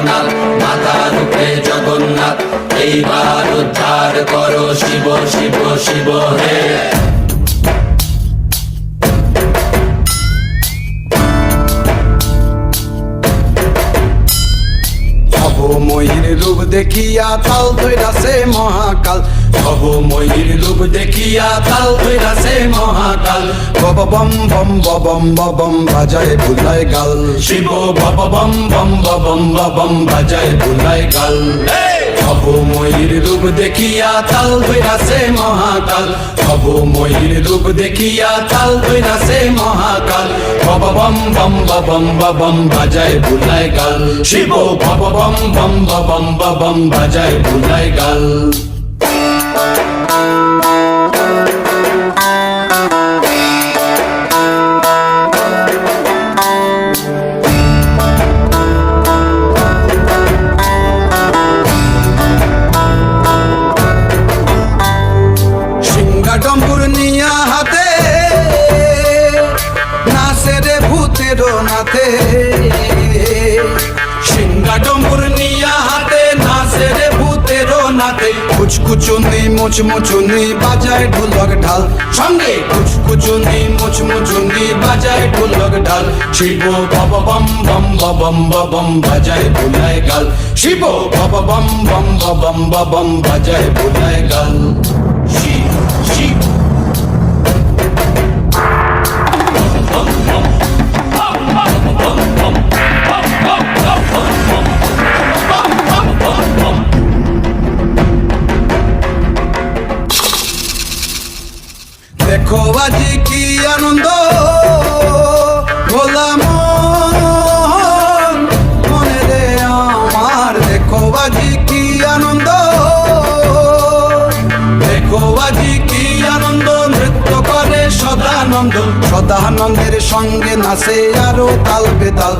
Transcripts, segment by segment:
ভোলানাথ, মাথার উপরে জগন্নাথ, এইবার উদ্ধার করো শিব শিব শিব হে। ভবময়ীর রূপ দেখিয়া তাল ধইরাছে মহাকাল, ভবময়ীর রূপ দেখিয়া তাল ধইরাছে মহাকাল। বব বম বম বম বম বাজায় বুলায় গাল, শিব বব বম বম বম বম বাজায় বুলায় গাল। ভবময়ীর রূপ দেখিয়া তাল ধইরাছে মহাকাল, ভবময়ীর রূপ দেখিয়া তাল ধইরাছে মহাকাল। বব বম বম বম বাজায় বুলায় গাল, শিব বব বম বম বম বাজায় বুলায় গাল। ডম্বুর নিয়া হাতে নাচে রে ভূতের নাথে, সিংহা ডম্বুর নিয়া হাতে নাচে রে ভূতের নাথে। কুচকুচুনি মুচমুচুনি বাজায় ঢোলক ঢাল, সঙ্গে কুচকুচুনি মুচমুচুনি বাজায় ঢোলক ঢাল। শিব বব বম বম বম বাজায় বুলায় গাল, শিব বব বম বম বাজায় বুলায় গাল। শিব শিব দেখো আজি কি আনন্দ ভোলা মন মনে রে আমার, দেখো আজি কি আনন্দ, দেখো আজি কি আনন্দ, নৃত্য করে সদানন্দ। সদানন্দের সঙ্গে নাচে আরো তাল বেতাল,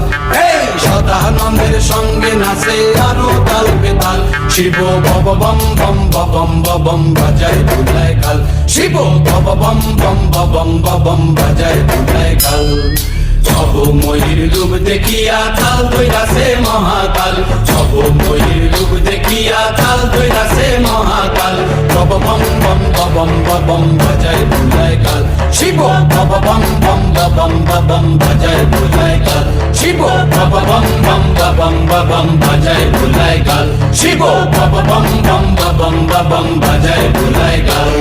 এই সদানন্দের সঙ্গে নাচে আরো তাল বেতাল। শিব বব বম বম বাজায় বুলায় গাল, শিব বব বম বম বাজায় বুলায় গাল। ভবময়ীর রূপ দেখিয়া তাল ধইরাছে মহাকাল, ভবময়ীর রূপ দেখিয়া তাল ধইরাছে মহাকাল। বব বম বম বাজায় বুলায় গাল, শিব বব বম বম বাজায় বুলায় গাল, শিব বব বম বম বাজায় বুলায় গাল, শিব বব বম বম বাজায় বুলায় গাল।